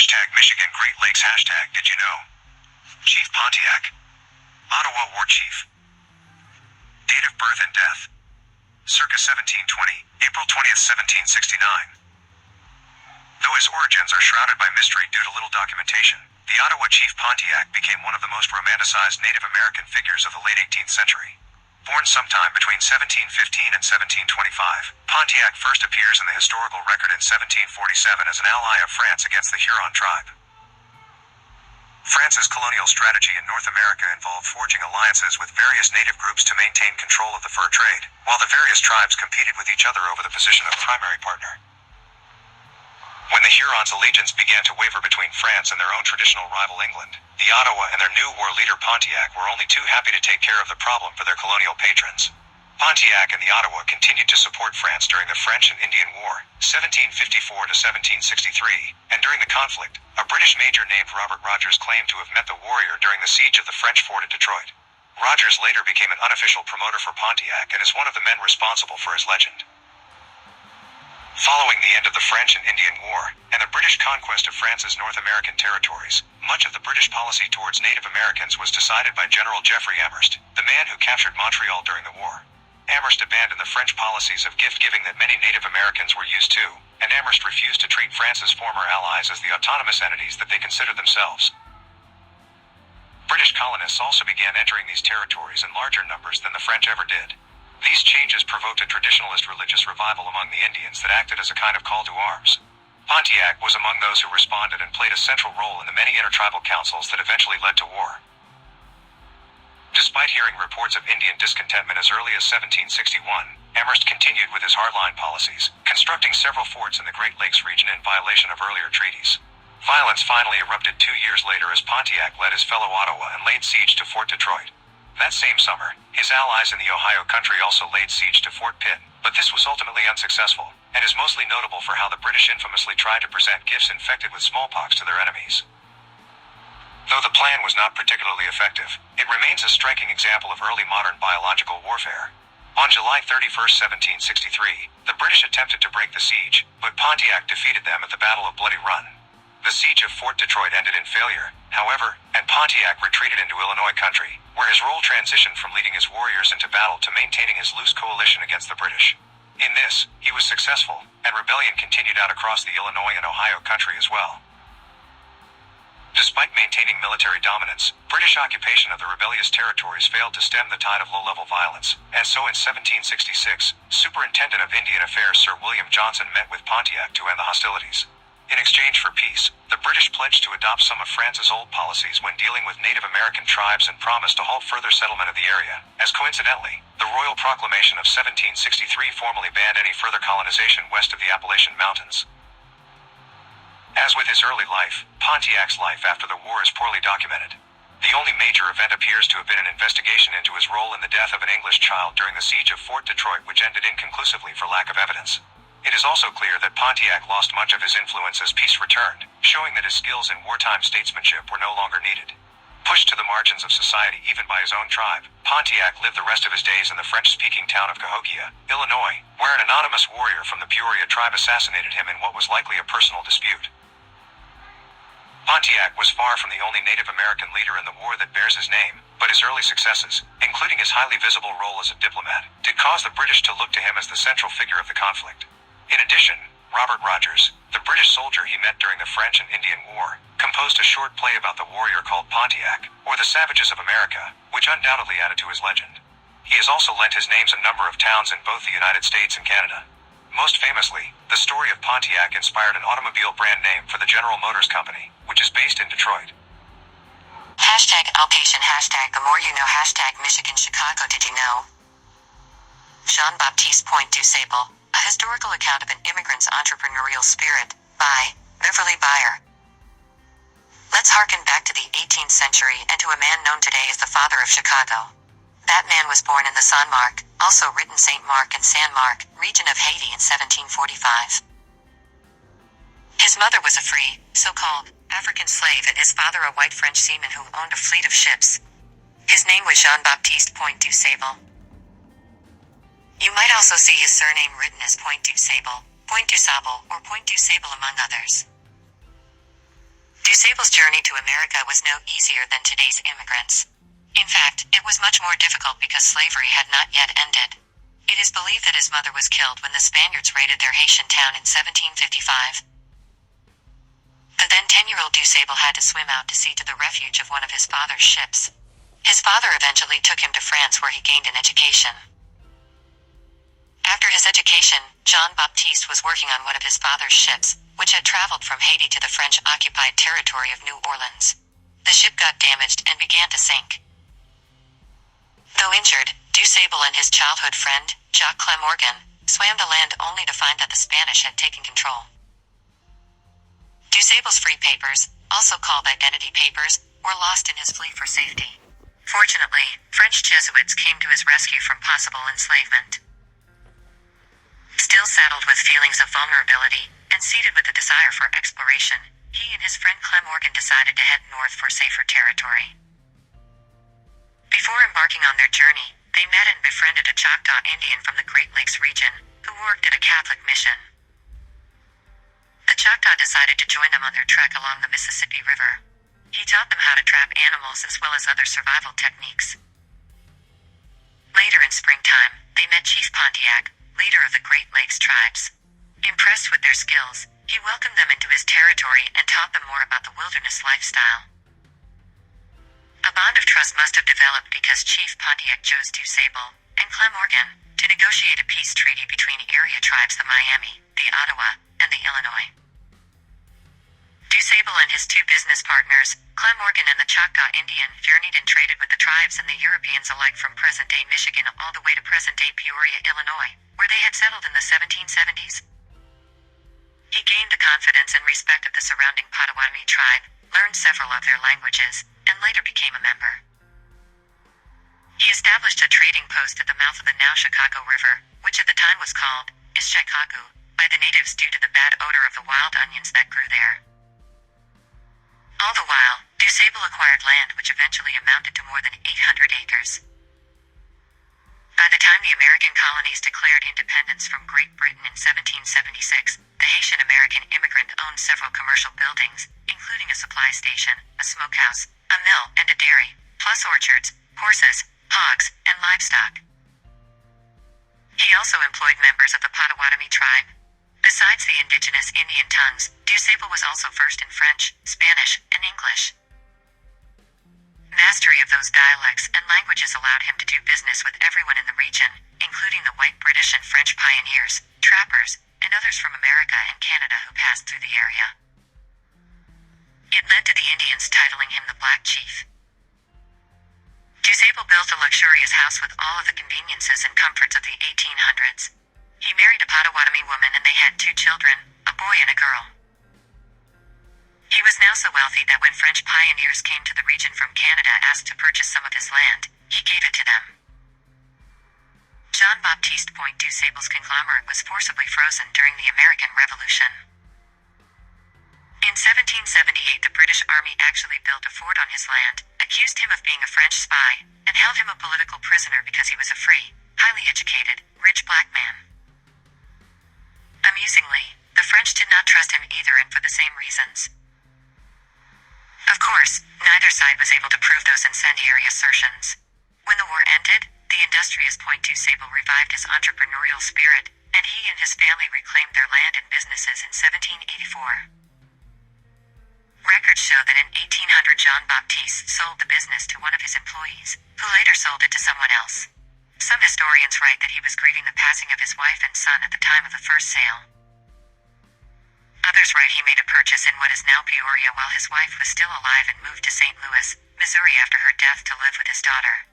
Hashtag Michigan Great Lakes hashtag did you know? Chief Pontiac. Ottawa War Chief. Date of birth and death. Circa 1720, April 20th, 1769. Though his origins are shrouded by mystery due to little documentation, the Ottawa Chief Pontiac became one of the most romanticized Native American figures of the late 18th century. Born sometime between 1715 and 1725, Pontiac first appears in the historical record in 1747 as an ally of France against the Huron tribe. France's colonial strategy in North America involved forging alliances with various native groups to maintain control of the fur trade, while the various tribes competed with each other over the position of primary partner. When the Hurons' allegiance began to waver between France and their own traditional rival England, the Odawa and their new war leader Pontiac were only too happy to take care of the problem for their colonial patrons. Pontiac and the Odawa continued to support France during the French and Indian War, 1754 to 1763, and during the conflict, a British major named Robert Rogers claimed to have met the warrior during the siege of the French fort at Detroit. Rogers later became an unofficial promoter for Pontiac and is one of the men responsible for his legend. Following the end of the French and Indian War, and the British conquest of France's North American territories, much of the British policy towards Native Americans was decided by General Geoffrey Amherst, the man who captured Montreal during the war. Amherst abandoned the French policies of gift-giving that many Native Americans were used to, and Amherst refused to treat France's former allies as the autonomous entities that they considered themselves. British colonists also began entering these territories in larger numbers than the French ever did. These changes provoked a traditionalist religious revival among the Indians that acted as a kind of call to arms. Pontiac was among those who responded and played a central role in the many intertribal councils that eventually led to war. Despite hearing reports of Indian discontentment as early as 1761, Amherst continued with his hardline policies, constructing several forts in the Great Lakes region in violation of earlier treaties. Violence finally erupted 2 years later as Pontiac led his fellow Ottawa and laid siege to Fort Detroit. That same summer, his allies in the Ohio country also laid siege to Fort Pitt, but this was ultimately unsuccessful, and is mostly notable for how the British infamously tried to present gifts infected with smallpox to their enemies. Though the plan was not particularly effective, it remains a striking example of early modern biological warfare. On July 31, 1763, the British attempted to break the siege, but Pontiac defeated them at the Battle of Bloody Run. The siege of Fort Detroit ended in failure, however, and Pontiac retreated into Illinois country, where his role transitioned from leading his warriors into battle to maintaining his loose coalition against the British. In this, he was successful, and rebellion continued out across the Illinois and Ohio country as well. Despite maintaining military dominance, British occupation of the rebellious territories failed to stem the tide of low-level violence, and so in 1766, Superintendent of Indian Affairs Sir William Johnson met with Pontiac to end the hostilities. In exchange for peace, the British pledged to adopt some of France's old policies when dealing with Native American tribes and promised to halt further settlement of the area, as coincidentally, the Royal Proclamation of 1763 formally banned any further colonization west of the Appalachian Mountains. As with his early life, Pontiac's life after the war is poorly documented. The only major event appears to have been an investigation into his role in the death of an English child during the siege of Fort Detroit, which ended inconclusively for lack of evidence. It is also clear that Pontiac lost much of his influence as peace returned, showing that his skills in wartime statesmanship were no longer needed. Pushed to the margins of society even by his own tribe, Pontiac lived the rest of his days in the French-speaking town of Cahokia, Illinois, where an anonymous warrior from the Peoria tribe assassinated him in what was likely a personal dispute. Pontiac was far from the only Native American leader in the war that bears his name, but his early successes, including his highly visible role as a diplomat, did cause the British to look to him as the central figure of the conflict. In addition, Robert Rogers, the British soldier he met during the French and Indian War, composed a short play about the warrior called Pontiac, or the Savages of America, which undoubtedly added to his legend. He has also lent his names a number of towns in both the United States and Canada. Most famously, the story of Pontiac inspired an automobile brand name for the General Motors Company, which is based in Detroit. Hashtag Alcation, hashtag the more you know, hashtag Michigan Chicago did you know? Jean-Baptiste Point DuSable, a historical account of an immigrant's entrepreneurial spirit, by Beverly Beyer. Let's harken back to the 18th century and to a man known today as the father of Chicago. That man was born in the San Marc, also written Saint Marc and San Marc, region of Haiti in 1745. His mother was a free, so-called, African slave and his father a white French seaman who owned a fleet of ships. His name was Jean-Baptiste Point DuSable. You might also see his surname written as Point DuSable, Point DuSable, or Point DuSable among others. DuSable's journey to America was no easier than today's immigrants. In fact, it was much more difficult because slavery had not yet ended. It is believed that his mother was killed when the Spaniards raided their Haitian town in 1755. The then 10-year-old DuSable had to swim out to sea to the refuge of one of his father's ships. His father eventually took him to France where he gained an education. After his education, Jean-Baptiste was working on one of his father's ships, which had traveled from Haiti to the French-occupied territory of New Orleans. The ship got damaged and began to sink. Though injured, DuSable and his childhood friend, Jacques Clemorgan, swam to land only to find that the Spanish had taken control. DuSable's free papers, also called identity papers, were lost in his flee for safety. Fortunately, French Jesuits came to his rescue from possible enslavement. Still saddled with feelings of vulnerability, and seated with a desire for exploration, he and his friend Clemorgan decided to head north for safer territory. Before embarking on their journey, they met and befriended a Choctaw Indian from the Great Lakes region, who worked at a Catholic mission. The Choctaw decided to join them on their trek along the Mississippi River. He taught them how to trap animals as well as other survival techniques. Later in springtime, they met Chief Pontiac, leader of the Great Lakes tribes. Impressed with their skills, he welcomed them into his territory and taught them more about the wilderness lifestyle. A bond of trust must have developed because Chief Pontiac chose DuSable and Clemorgan to negotiate a peace treaty between area tribes the Miami, the Ottawa, and the Illinois. DuSable and his two business partners, Clemorgan and the Choctaw Indian, journeyed and traded with the tribes and the Europeans alike from present-day Michigan all the way to present-day Peoria, Illinois, where they had settled in the 1770s. He gained the confidence and respect of the surrounding Potawatomi tribe, learned several of their languages, and later became a member. He established a trading post at the mouth of the now Chicago River, which at the time was called Chicago by the natives due to the bad odor of the wild onions that grew there. All the while, DuSable acquired land which eventually amounted to more than 800 acres. By the time the American colonies declared independence from Great Britain in 1776, the Haitian-American immigrant owned several commercial buildings, including a supply station, a smokehouse, a mill, and a dairy, plus orchards, horses, hogs, and livestock. He also employed members of the Potawatomi tribe. Besides the indigenous Indian tongues, DuSable was also versed in French, Spanish, and English. Mastery of those dialects and languages allowed him to do business with everyone in the region, including the white British and French pioneers, trappers, and others from America and Canada who passed through the area. It led to the Indians titling him the Black Chief. DuSable built a luxurious house with all of the conveniences and comforts of the 1800s. He married a Potawatomi woman and they had 2 children, a boy and a girl. He was now so wealthy that when French pioneers came to the region from Canada asked to purchase some of his land, he gave it to them. Jean-Baptiste Point DuSable's conglomerate was forcibly frozen during the American Revolution. In 1778, the British Army actually built a fort on his land, accused him of being a French spy, and held him a political prisoner because he was a free, highly educated, rich black man. Amusingly, the French did not trust him either, and for the same reasons. Of course, neither side was able to prove those incendiary assertions. When the war ended, the industrious Point DuSable revived his entrepreneurial spirit, and he and his family reclaimed their land and businesses in 1784. Records show that in 1800 Jean-Baptiste sold the business to one of his employees, who later sold it to someone else. Some historians write that he was grieving the passing of his wife and son at the time of the first sale. Others write he made a purchase in what is now Peoria while his wife was still alive and moved to St. Louis, Missouri after her death to live with his daughter.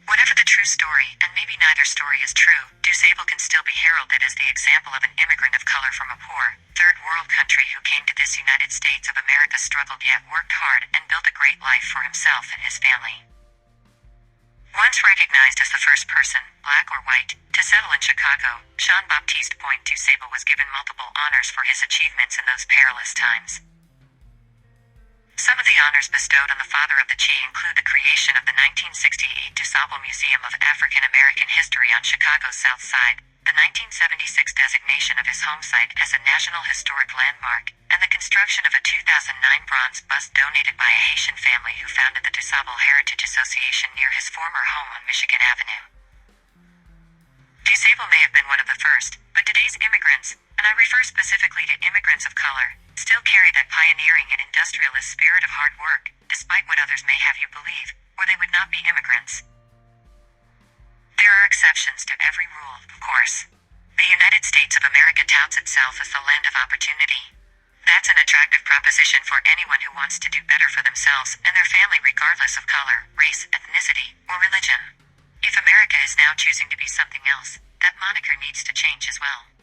Whatever the true story, and maybe neither story is true, DuSable can still be heralded as the example of an immigrant of color from a poor, third-world country who came to this United States of America, struggled yet worked hard, and built a great life for himself and his family. Once recognized as the first person, black or white, to settle in Chicago, Jean-Baptiste Point DuSable was given multiple honors for his achievements in those perilous times. Some of the honors bestowed on the father of the Chi include the creation of the 1968 DuSable Museum of African American History on Chicago's South Side, the the 1976 designation of his home site as a National Historic Landmark, and the construction of a 2009 bronze bust donated by a Haitian family who founded the DuSable Heritage Association near his former home on Michigan Avenue. DuSable may have been one of the first, but today's immigrants, and I refer specifically to immigrants of color, still carry that pioneering and industrialist spirit of hard work, despite what others may have you believe, or they would not be immigrants. There are exceptions to every rule, of course. The United States of America touts itself as the land of opportunity. That's an attractive proposition for anyone who wants to do better for themselves and their family regardless of color, race, ethnicity, or religion. If America is now choosing to be something else, that moniker needs to change as well.